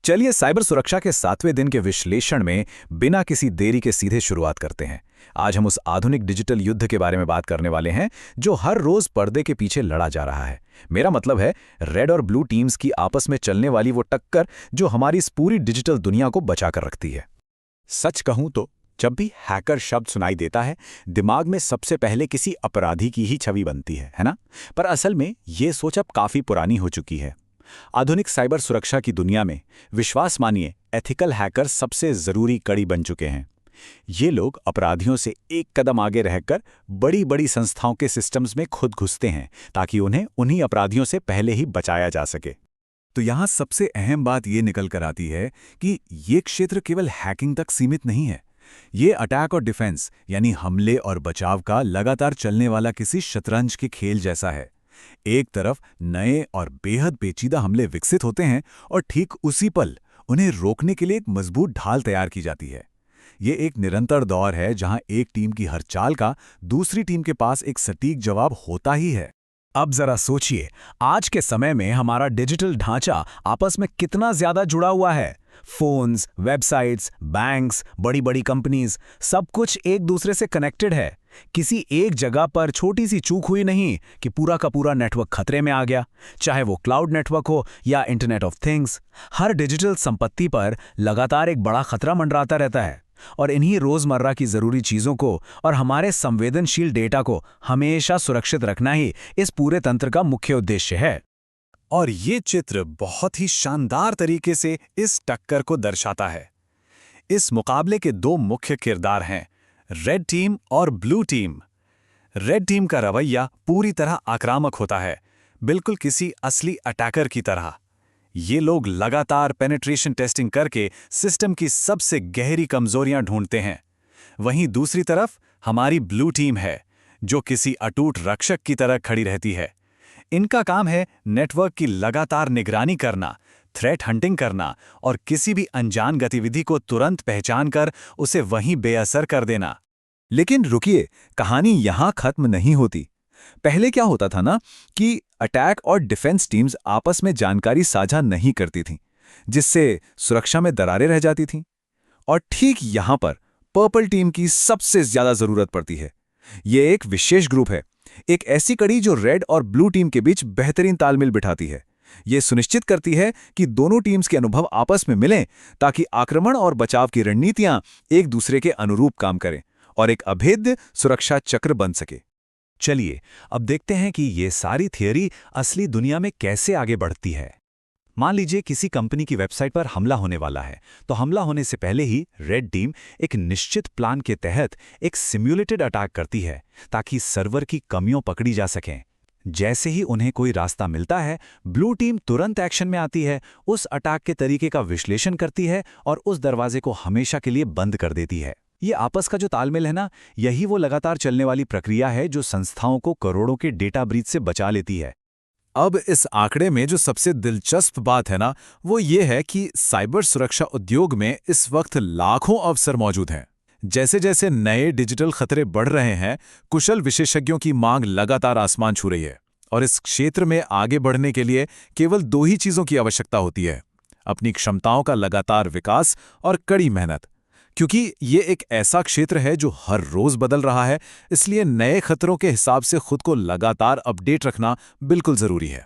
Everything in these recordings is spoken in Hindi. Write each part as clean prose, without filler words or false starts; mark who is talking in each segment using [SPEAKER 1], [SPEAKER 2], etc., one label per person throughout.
[SPEAKER 1] चलिए साइबर सुरक्षा के 7वें दिन के विश्लेषण में बिना किसी देरी के सीधे शुरुआत करते हैं। आज हम उस आधुनिक डिजिटल युद्ध के बारे में बात करने वाले हैं जो हर रोज पर्दे के पीछे लड़ा जा रहा है। मेरा मतलब है रेड और ब्लू टीम्स की आपस में चलने वाली वो टक्कर जो हमारी इस पूरी डिजिटल दुनिया को बचाकर रखती है।
[SPEAKER 2] सच कहूं तो जब भी हैकर शब्द सुनाई देता है, दिमाग में सबसे पहले किसी अपराधी की ही छवि बनती है ना? पर असल में ये सोच अब काफी पुरानी हो चुकी है। आधुनिक साइबर सुरक्षा की दुनिया में विश्वास मानिए एथिकल हैकर सबसे जरूरी कड़ी बन चुके हैं। ये लोग अपराधियों से एक कदम आगे रहकर बड़ी बड़ी संस्थाओं के सिस्टम्स में खुद घुसते हैं ताकि उन्हें उन्हीं अपराधियों से पहले ही बचाया जा सके।
[SPEAKER 1] तो यहाँ सबसे अहम बात ये निकल कर आती है कि ये क्षेत्र केवल हैकिंग तक सीमित नहीं है। ये अटैक और डिफेंस यानी हमले और बचाव का लगातार चलने वाला किसी शतरंज के खेल जैसा है। एक तरफ नए और बेहद पेचीदा हमले विकसित होते हैं और ठीक उसी पल उन्हें रोकने के लिए एक मजबूत ढाल तैयार की जाती है। ये एक निरंतर दौर है जहां एक टीम की हर चाल का दूसरी टीम के पास एक सटीक जवाब होता ही है। अब जरा सोचिए, आज के समय में हमारा डिजिटल ढांचा आपस में कितना ज्यादा जुड़ा हुआ है। फोन्स, वेबसाइट्स, बैंक्स, बड़ी बड़ी कंपनीज, सब कुछ एक दूसरे से कनेक्टेड है। किसी एक जगह पर छोटी सी चूक हुई नहीं कि पूरा का पूरा नेटवर्क खतरे में आ गया। चाहे वो क्लाउड नेटवर्क हो या internet of things, her digital संपत्ति पर लगातार एक बड़ा खतरा मंडराता रहता है। और इन्हीं रोजमर्रा की जरूरी चीजों को और हमारे संवेदनशील डेटा को हमेशा सुरक्षित रखना ही इस पूरे तंत्र का मुख्य उद्देश्य है।
[SPEAKER 2] और ये चित्र बहुत ही शानदार तरीके से इस टक्कर को दर्शाता है। इस मुकाबले के दो मुख्य किरदार हैं, रेड टीम और ब्लू टीम। रेड टीम का रवैया पूरी तरह आक्रामक होता है, बिल्कुल किसी असली अटैकर की तरह। ये लोग लगातार पेनिट्रेशन टेस्टिंग करके सिस्टम की सबसे गहरी कमजोरियां ढूंढते हैं। वहीं दूसरी तरफ हमारी ब्लू टीम है, जो किसी अटूट रक्षक की तरह खड़ी रहती है। इनका काम है नेटवर्क की लगातार निगरानी करना, थ्रेट हंटिंग करना और किसी भी अनजान गतिविधि को तुरंत पहचान कर उसे वहीं बेअसर कर देना।
[SPEAKER 1] लेकिन रुकिए, कहानी यहां खत्म नहीं होती। पहले क्या होता था ना कि अटैक और डिफेंस टीम्स आपस में जानकारी साझा नहीं करती थीं, जिससे सुरक्षा में दरारें रह जाती थीं। और ठीक यहां पर पर्पल टीम की सबसे ज्यादा जरूरत पड़ती है। ये एक विशेष ग्रुप है, एक ऐसी कड़ी जो रेड और ब्लू टीम के बीच बेहतरीन तालमेल बिठाती है। ये सुनिश्चित करती है कि दोनों टीम्स के अनुभव आपस में मिलें ताकि आक्रमण और बचाव की रणनीतियां एक दूसरे के अनुरूप काम करें और एक अभेद्य सुरक्षा चक्र बन सके।
[SPEAKER 2] चलिए अब देखते हैं कि ये सारी थियरी असली दुनिया में कैसे आगे बढ़ती है। मान लीजिए किसी कंपनी की वेबसाइट पर हमला होने वाला है, तो हमला होने से पहले ही रेड टीम एक निश्चित प्लान के तहत एक सिम्युलेटेड अटैक करती है ताकि सर्वर की कमियों पकड़ी जा सकें। जैसे ही उन्हें कोई रास्ता मिलता है, ब्लू टीम तुरंत एक्शन में आती है, उस अटैक के तरीके का विश्लेषण करती है और उस दरवाजे को हमेशा के लिए बंद कर देती है। ये आपस का जो तालमेल है ना, यही वो लगातार चलने वाली प्रक्रिया है जो संस्थाओं को करोड़ों के डेटा ब्रीच से बचा लेती है।
[SPEAKER 1] अब इस आंकड़े में जो सबसे दिलचस्प बात है ना, वो ये है कि साइबर सुरक्षा उद्योग में इस वक्त लाखों अवसर मौजूद हैं। जैसे जैसे नए डिजिटल खतरे बढ़ रहे हैं, कुशल विशेषज्ञों की मांग लगातार आसमान छू रही है। और इस क्षेत्र में आगे बढ़ने के लिए केवल दो ही चीजों की आवश्यकता होती है: अपनी क्षमताओं का लगातार विकास और कड़ी मेहनत। क्योंकि ये एक ऐसा क्षेत्र है जो हर रोज बदल रहा है, इसलिए नए खतरों के हिसाब से खुद को लगातार अपडेट रखना बिल्कुल जरूरी है।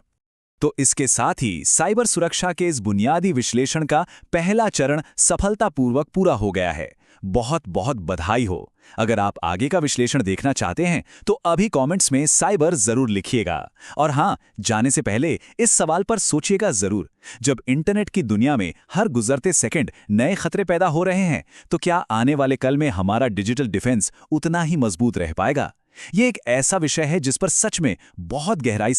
[SPEAKER 2] तो इसके साथ ही साइबर सुरक्षा के इस बुनियादी विश्लेषण का पहला चरण सफलतापूर्वक पूरा हो गया है। बहुत बहुत बधाई हो। अगर आप आगे का विश्लेषण देखना चाहते हैं तो अभी कमेंट्स में साइबर जरूर लिखिएगा। और हाँ, जाने से पहले इस सवाल पर सोचिएगा जरूर, जब इंटरनेट की दुनिया में हर गुजरते सेकंड नए खतरे पैदा हो रहे हैं, तो क्या आने वाले कल में हमारा डिजिटल डिफेंस उतना ही मजबूत रह पाएगा? ये एक ऐसा विषय है जिस पर सच में बहुत गहराई से